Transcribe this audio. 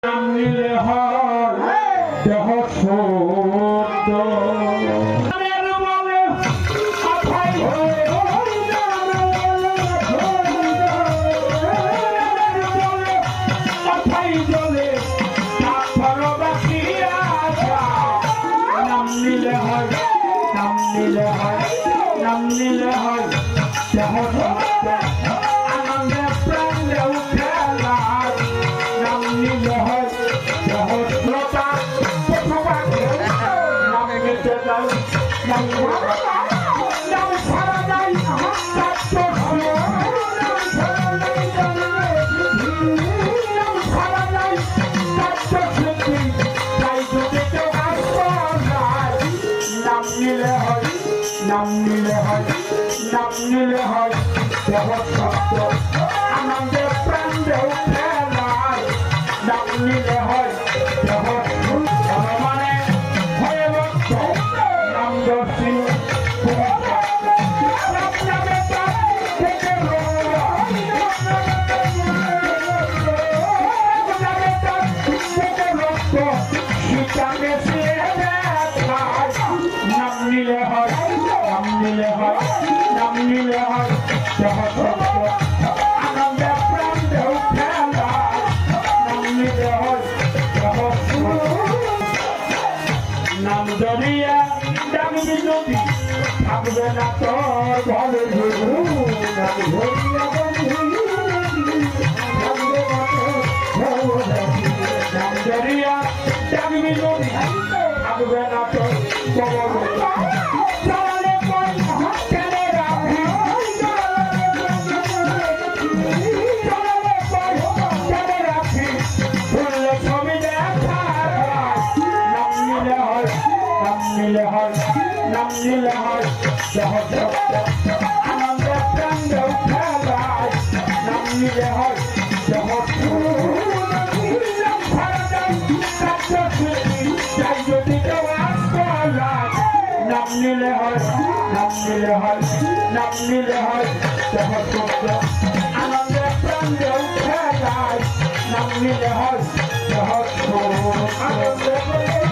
নাম নিলে হয় দেহ শুদ্ধ নাম নিলে হয় দেহ আনন্দে প্রাণে উঠে নাম নিলে হয় দেহ শ্রোতা নাম নিতে যাই নাম ছাড়া যাই নাম নিলে হয় দেহ শব্দ আনন্দে প্রাণে উঠে নাম নিলে হয় দেহ মানে হয়ে নাম দর্শী নাম নিলে হয় দেহ শব্দ আনন্দে প্রাণে উঠে নাম নিলে হয় দেহ নাম দরিয়া ডাকবি নদী থাকবে না তোর ঘরে নাম ধরিয়া নাম দরিয়া ডাকবি নদী থাকবে না তোর নাম নিলে হয় দেহ শব্দ আনন্দে প্রাণে উঠে নাম নিলে হয় দেহ নাম নিলে হয় দেহ শব্দ আনন্দে প্রাণে উঠে নাম নিলে হয় দেহ আনন্দে